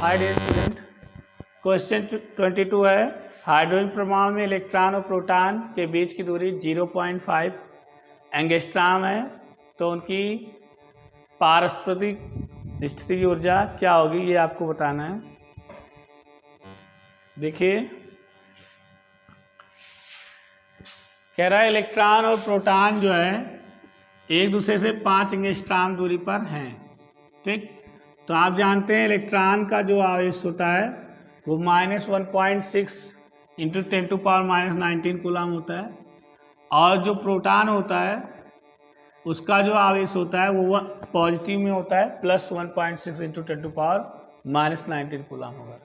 Hi dear student, question 22 है। Hydrogen परमाणु में इलेक्ट्रॉन और प्रोटॉन के बीच की दूरी 0.5 एंगस्ट्रॉम है, तो उनकी पारस्परिक स्थितिज ऊर्जा क्या होगी ये आपको बताना है। देखिए, कह रहा है इलेक्ट्रॉन और प्रोटॉन जो है एक दूसरे से 5 एंगस्ट्रॉम दूरी पर हैं। ठीक, तो आप जानते हैं इलेक्ट्रॉन का जो आवेश होता है वो -1.6 इंटू 10⁻⁻19 कूलम होता है, और जो प्रोटॉन होता है उसका जो आवेश होता है वो पॉजिटिव में होता है, +1.6 इंटू 10⁻⁻19 कूलम होगा।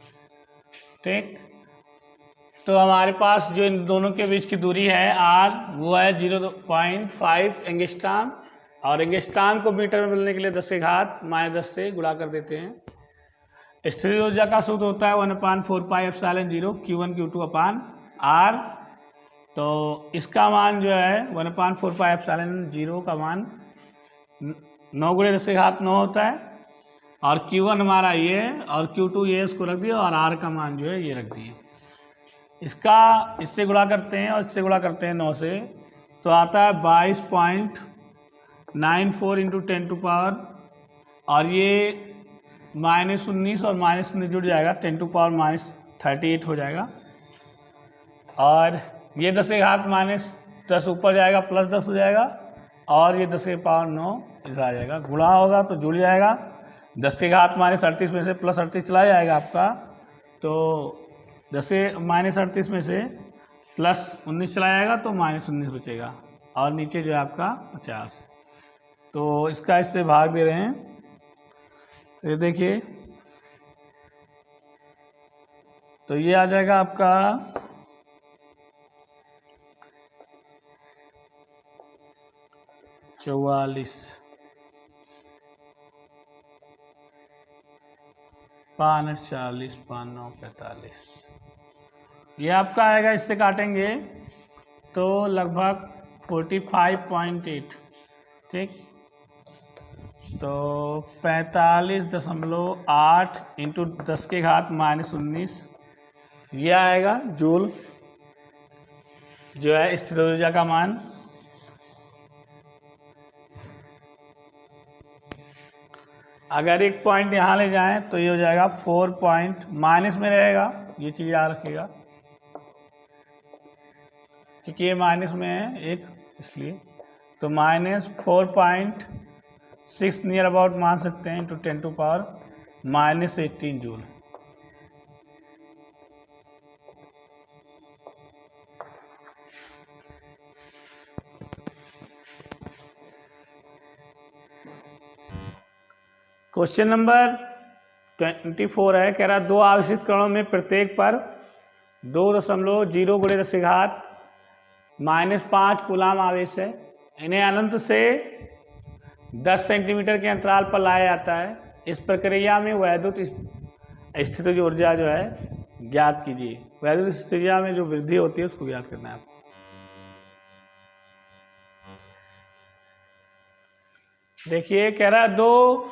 ठीक, तो हमारे पास जो इन दोनों के बीच की दूरी है r, वो है 0.5 एंगस्ट्रॉम, और एंगस्ट्रॉम को मीटर में बदलने के लिए 10⁻10 से गुणा कर देते हैं। स्थितिज ऊर्जा का सूत्र होता है 1/4πε0 Q1 Q2 अपान R। तो इसका मान जो है 1/4πε0 का मान 9 × 10⁻9 होता है, और Q1 हमारा ये है और Q2 ये उसको रख दिया, और R का मान जो है ये रख दिए। इससे गुणा करते हैं और इससे गुणा करते हैं 9 से, तो आता है 22.94 इंटू 10⁻, और ये -19 और -19 जुड़ जाएगा, 10⁻38 हो जाएगा, और ये 10⁻10 ऊपर जाएगा, +10 हो जाएगा, और ये 10⁻9 इधर आ जाएगा। गुणा होगा तो जुड़ जाएगा, 10⁻38 में से +38 चला जाएगा आपका, तो 10⁻38 में से +19 चला जाएगा तो -19 बचेगा, और नीचे जो है आपका 50। तो इसका इससे भाग दे रहे हैं, तो ये देखिए, तो ये आ जाएगा आपका 44, 5 40, 5 9 45, ये आपका आएगा। इससे काटेंगे तो लगभग 45.8। ठीक, तो 45.8 इंटू 10⁻−19 ये आएगा जूल, जो है स्थितिज ऊर्जा का मान। अगर एक पॉइंट यहाँ ले जाएं तो ये हो जाएगा 4 पॉइंट, माइनस में रहेगा, ये चीज़ याद रखिएगा क्योंकि ये माइनस में है एक, इसलिए तो -4.6 नियर अबाउट मान सकते हैं, इंटू 10⁻−18 जूल। क्वेश्चन नंबर 24 है, कह रहा 2 आवेशित कणों में प्रत्येक पर 2.0 × 10⁻⁻5 कूलम आवेश है। इन्हें अनंत से 10 सेंटीमीटर के अंतराल पर लाया जाता है। इस प्रक्रिया में वैद्युत स्थितिज ऊर्जा जो है ज्ञात कीजिए। वैद्युत स्थितिज ऊर्जा में जो वृद्धि होती है उसको ज्ञात करना है आपको। देखिए, कह रहा है 2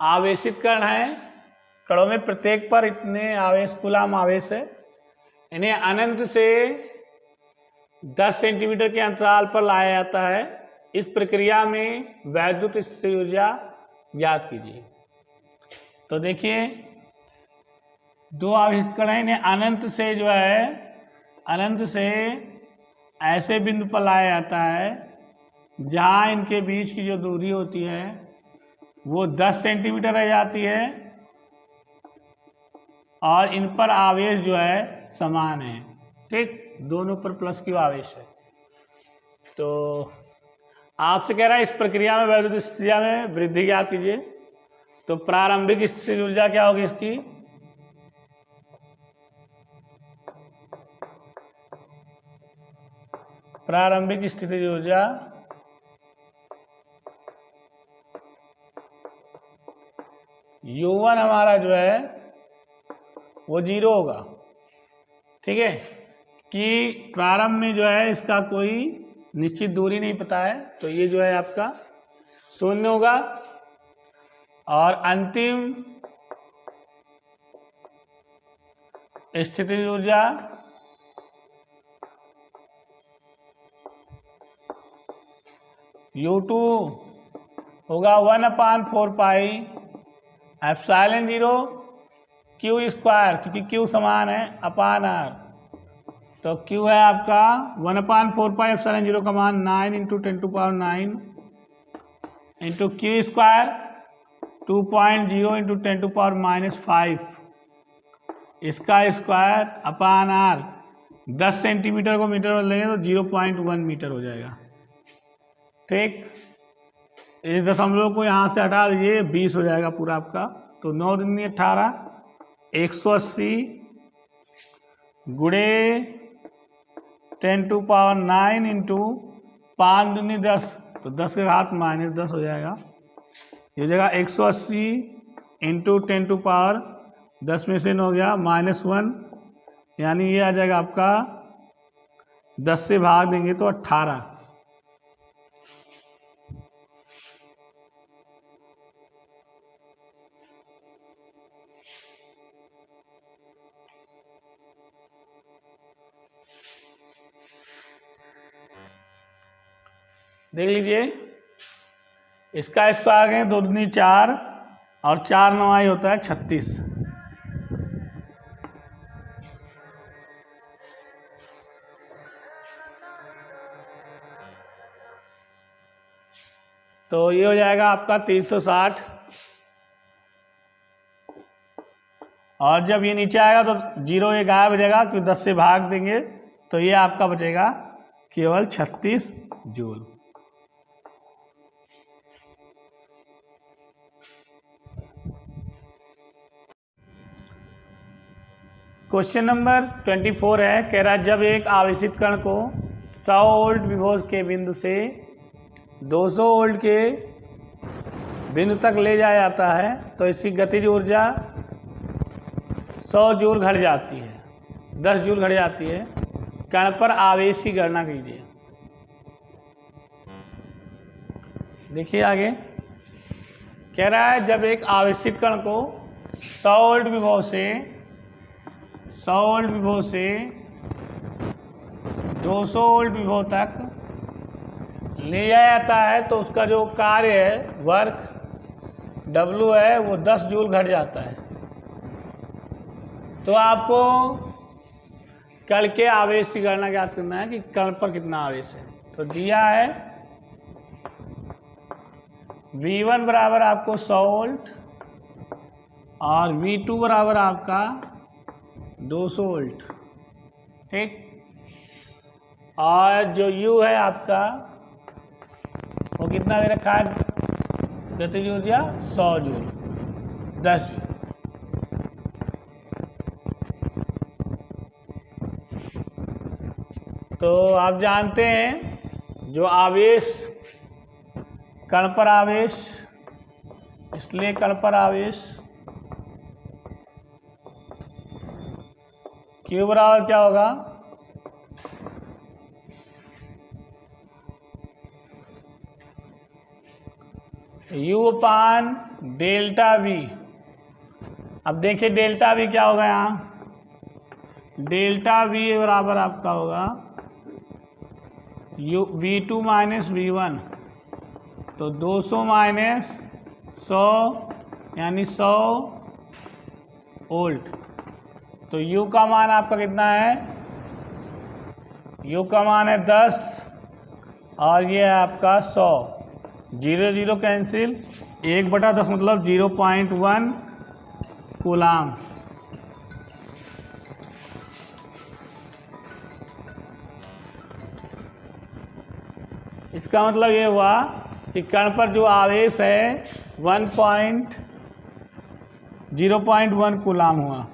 आवेशित कण हैं, कणों में प्रत्येक पर इतने आवेश कूलम आवेश है। इन्हें अनंत से 10 सेंटीमीटर के अंतराल पर लाया जाता है। इस प्रक्रिया में वैद्युत स्थितिज ऊर्जा ज्ञात कीजिए। तो देखिए, 2 आवेशित कण हैं, इन्हें अनंत से जो है, अनंत से ऐसे बिंदु पर लाया जाता है जहां इनके बीच की जो दूरी होती है वो 10 सेंटीमीटर रह जाती है, और इन पर आवेश जो है समान है। ठीक, दोनों पर प्लस क्यू आवेश है। तो आपसे कह रहा है इस प्रक्रिया में वैद्युत स्थितिज ऊर्जा में वृद्धि ज्ञात कीजिए। तो प्रारंभिक स्थितिज ऊर्जा क्या होगी इसकी? प्रारंभिक स्थितिज ऊर्जा U1 हमारा जो है वो 0 होगा। ठीक है, कि प्रारंभ में जो है इसका कोई निश्चित दूरी नहीं पता है, तो ये जो है आपका 0 होगा, और अंतिम स्थितिज ऊर्जा U2 होगा 1/4 पाई एप्सिलॉन 0 Q स्क्वायर, क्योंकि Q समान है अपान R, तो Q है आपका 1/4 पाई एप्सिलॉन 0 का मान 9 × 10⁹ इंटू Q स्क्वायर 2.0 × 10⁻⁵ इसका स्क्वायर अपान R। 10 सेंटीमीटर को मीटर में लेंगे तो 0.1 मीटर हो जाएगा। ठीक, इस दशमलव को यहाँ से हटा दीजिए, 20 हो जाएगा पूरा आपका। तो 9 दूनी 18, 180 गुणे 10⁹ इंटू 5 दूनी 10, तो 10 के घात -10 हो जाएगा। ये हो जाएगा 180 इंटू 10⁻10 में से 9 गया -1, यानी ये आ जाएगा आपका 10 से भाग देंगे तो 18। देख लीजिए, इसका स्क्वायर करें 2 दूनी 4 और 4 9 होता है 36। तो ये हो जाएगा आपका 360, और जब ये नीचे आएगा तो 0 ये गायब हो जाएगा, क्योंकि 10 से भाग देंगे तो ये आपका बचेगा केवल 36 जूल। क्वेश्चन नंबर 24 है, कह रहा है जब एक आवेशित कण को 100 वोल्ट विभव के बिंदु से 200 वोल्ट के बिंदु तक ले जाया जाता है तो इसकी गतिज ऊर्जा 100 जूल घट जाती है, 10 जूल घट जाती है। कण पर आवेश की गणना कीजिए। देखिए आगे कह रहा है जब एक आवेशित कण को 100 वोल्ट विभव से 200 वोल्ट विभव तक ले जाया जाता है तो उसका जो कार्य है, वर्क W है, वो 10 जूल घट जाता है। तो आपको कण के आवेश की गणना ज्ञात करना है कि कण पर कितना आवेश है। तो दिया है V1 बराबर आपको 100 वोल्ट और V2 बराबर आपका 200 वोल्ट। ठीक, और जो U है आपका वो कितना दे रखा है, गतिज ऊर्जा 100 जूल, 10 जूल। तो आप जानते हैं जो आवेश, कण पर आवेश, इसलिए कण पर आवेश Q बराबर क्या होगा, U/ΔV। अब देखिए डेल्टा V क्या होगा, यहाँ ΔV बराबर आपका होगा V2 - V1, तो 200 - 100 यानी 100 वोल्ट। तो U का मान आपका कितना है, U का मान है 10 और ये है आपका 100। 0 0 कैंसिल, 1/10 मतलब 0.1 कूलाम। इसका मतलब ये हुआ कि कण पर जो आवेश है 0.1 कूलाम हुआ।